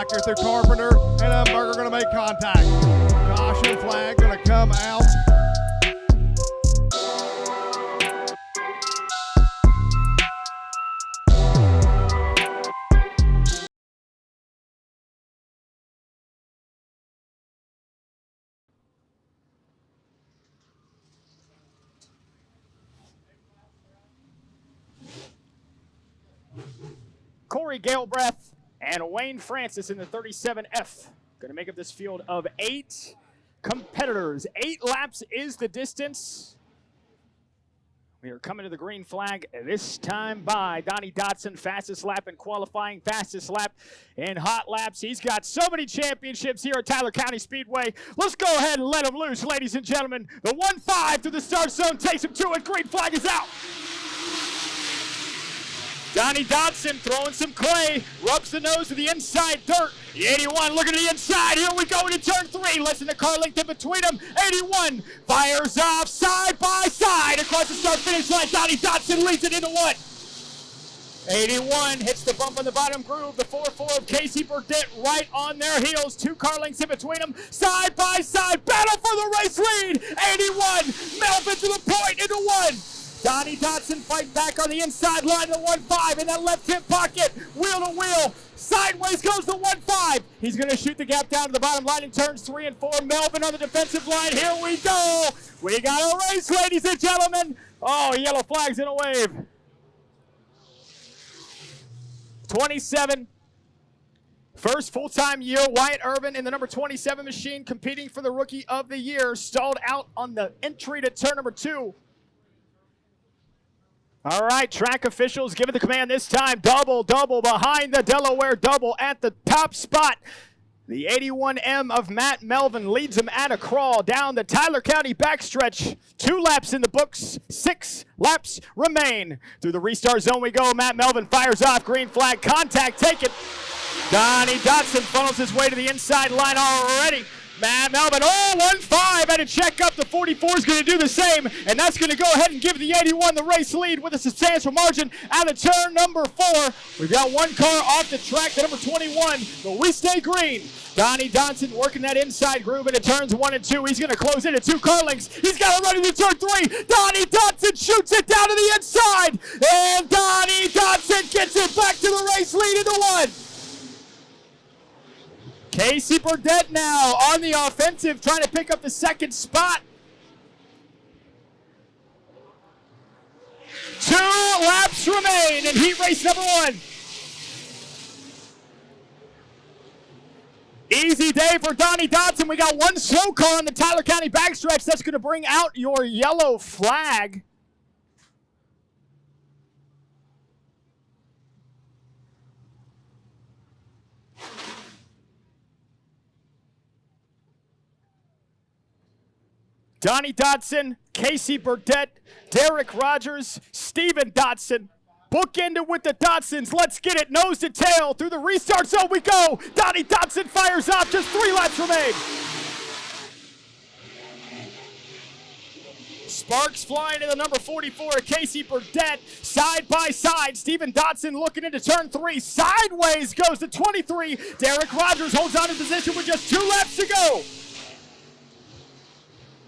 back here through Carpenter, and Umberger going to make contact. Caution flag going to come out. Corey Galbraith and Wayne Francis in the 37F. Going to make up this field of 8 competitors. 8 laps is the distance. We are coming to the green flag this time by Donnie Dotson, fastest lap in qualifying, fastest lap in hot laps. He's got so many championships here at Tyler County Speedway. Let's go ahead and let him loose, ladies and gentlemen. The 1-5 through the start zone takes him to it. Green flag is out. Donnie Dotson throwing some clay, rubs the nose with the inside dirt. The 81 looking to the inside. Here we go into turn 3. Listen to car length in between them. 81 fires off side by side across the start finish line. Donnie Dotson leads it into 1. 81 hits the bump on the bottom groove. The 4-4 of Casey Burdett right on their heels. 2 car lengths in between them. Side by side. Battle for the race lead. 81 Melvin to the point into 1. Donnie Dotson fight back on the inside line of the 1-5 in that left hip pocket. Wheel to wheel. Sideways goes the 1-5. He's going to shoot the gap down to the bottom line in turns 3 and 4. Melvin on the defensive line. Here we go. We got a race, ladies and gentlemen. Oh, yellow flags in a wave. 27. First full-time year, Wyatt Irvin in the number 27 machine competing for the Rookie of the Year. Stalled out on the entry to turn number 2. All right, track officials giving the command this time. Double behind the Delaware double at the top spot. The 81M of Matt Melvin leads him at a crawl down the Tyler County backstretch. 2 laps in the books, 6 laps remain. Through the restart zone we go. Matt Melvin fires off, green flag, contact taken. Donnie Dotson funnels his way to the inside line already. Matt Melvin, 1-5, and a check up. The 44 is going to do the same, and that's going to go ahead and give the 81 the race lead with a substantial margin out of turn number 4. We've got 1 car off the track, the number 21, but we stay green. Donnie Dotson working that inside groove into turns 1 and 2. He's going to close into 2 car lengths. He's got to run into turn 3. Donnie Dotson shoots it down to the inside, and Donnie Dotson gets it back to the race lead into 1. Casey Burdett now on the offensive, trying to pick up the 2nd spot. 2 laps remain in heat race number 1. Easy day for Donnie Dotson. We got 1 slow car on the Tyler County backstretch. That's going to bring out your yellow flag. Donnie Dotson, Casey Burdett, Derek Rogers, Steven Dotson. Bookended with the Dotsons. Let's get it nose to tail. Through the restart zone we go. Donnie Dotson fires off. Just 3 laps remain. Sparks flying to the number 44 of Casey Burdett. Side by side. Steven Dotson looking into turn 3. Sideways goes to 23. Derek Rogers holds on in position with just 2 laps to go.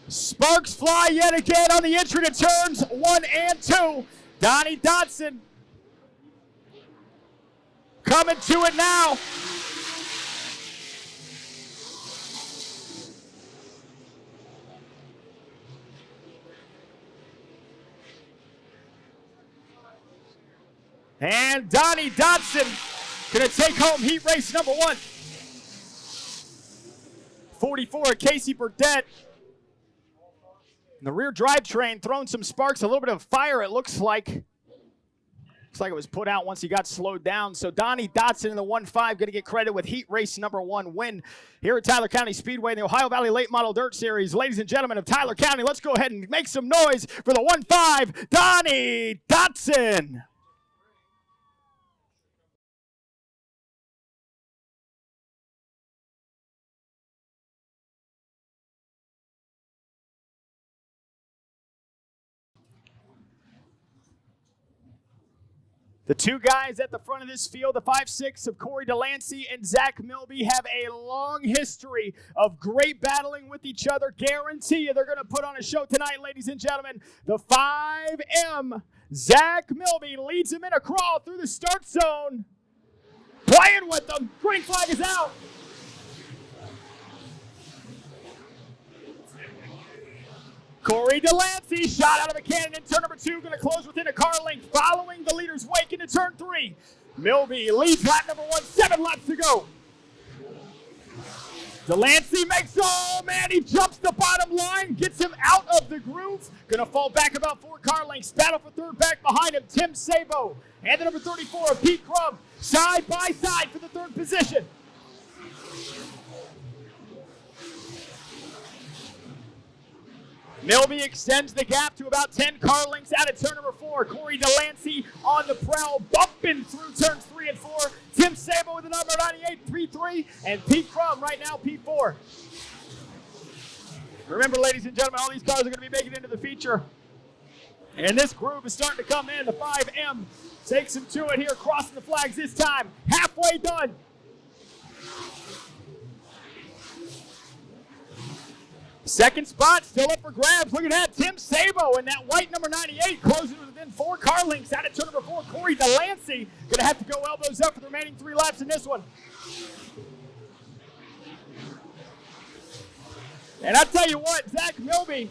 Sparks fly yet again on the entry to turns 1 and 2. Donnie Dotson coming to it now. And Donnie Dotson going to take home heat race number 1. 44, Casey Burdett. The rear drivetrain throwing some sparks, a little bit of fire, it looks like. Looks like it was put out once he got slowed down. So Donnie Dotson in the 1-5 going to get credit with heat race number 1 win here at Tyler County Speedway in the Ohio Valley Late Model Dirt Series. Ladies and gentlemen of Tyler County, let's go ahead and make some noise for the 1-5, Donnie Dotson. The two guys at the front of this field, the 5'6" of Corey Delancey and Zach Milby, have a long history of great battling with each other. Guarantee you they're going to put on a show tonight, ladies and gentlemen. The 5M, Zach Milby, leads him in a crawl through the start zone. Playing with them. Green flag is out. Corey Delancey, shot out of a cannon in turn number 2, going to close within a car length, following the leader's wake into turn 3. Milby leads lap number 1, 7 laps to go. Delancey makes, oh man, he jumps the bottom line, gets him out of the groove, going to fall back about 4 car lengths, battle for third back behind him, Tim Sabo, and the number 34 of Pete Crum, side by side for the third position. Milby extends the gap to about 10 car lengths out of turn number 4. Corey Delancey on the prowl, bumping through turns 3 and 4. Tim Sabo with the number 98, P3, and Pete Crum right now, P4. Remember, ladies and gentlemen, all these cars are going to be making it into the feature. And this groove is starting to come in. The 5M takes him to it here, crossing the flags this time. Halfway done. Second spot still up for grabs. Look at that. Tim Sabo and that white number 98 closing within 4 car lengths out of turn number 4. Corey Delancey going to have to go elbows up for the remaining 3 laps in this one. And I tell you what, Zach Milby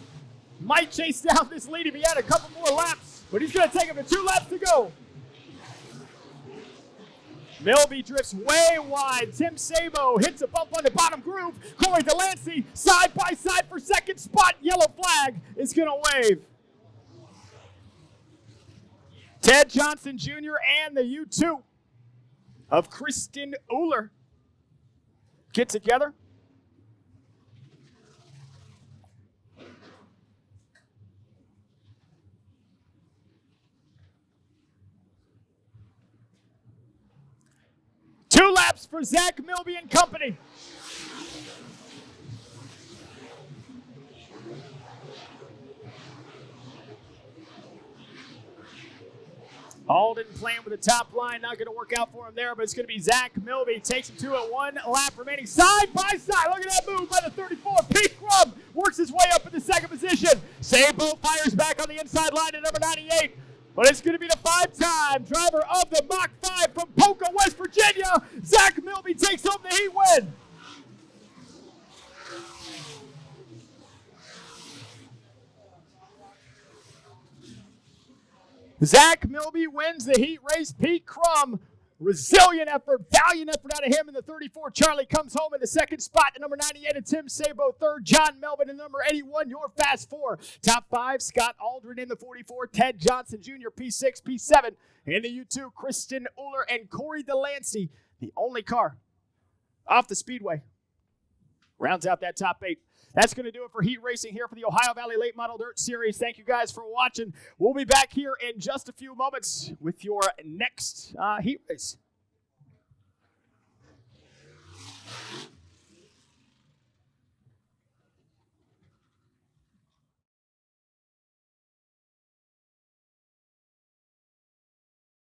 might chase down this lead if he had a couple more laps, but he's going to take him to 2 laps to go. Milby drifts way wide. Tim Sabo hits a bump on the bottom groove. Corey Delancey side by side for second spot. Yellow flag is going to wave. Ted Johnson Jr. and the U2 of Kristen Uhler get together. Two laps for Zach Milby and company. Alden playing with the top line, not going to work out for him there, but it's going to be Zach Milby. Takes him to it, 1 lap remaining. Side by side, look at that move by the 34. Pete Crum works his way up in the second position. Sabo fires back on the inside line to number 98. But it's going to be the 5-time driver of the Mach 5 from Polka, West Virginia. Zach Milby takes home the heat win. Zach Milby wins the heat race. Pete Crum, resilient effort, valiant effort out of him in the 34. Charlie comes home in the second spot at number 98, and Tim Sabo third. John Melvin in number 81, your fast 4. Top 5, Scott Aldrin in the 44, Ted Johnson Jr., P6, P7. In the U2, Kristen Uhler and Corey Delancey, the only car off the Speedway. Rounds out that top 8. That's going to do it for heat racing here for the Ohio Valley Late Model Dirt Series. Thank you guys for watching. We'll be back here in just a few moments with your next heat race.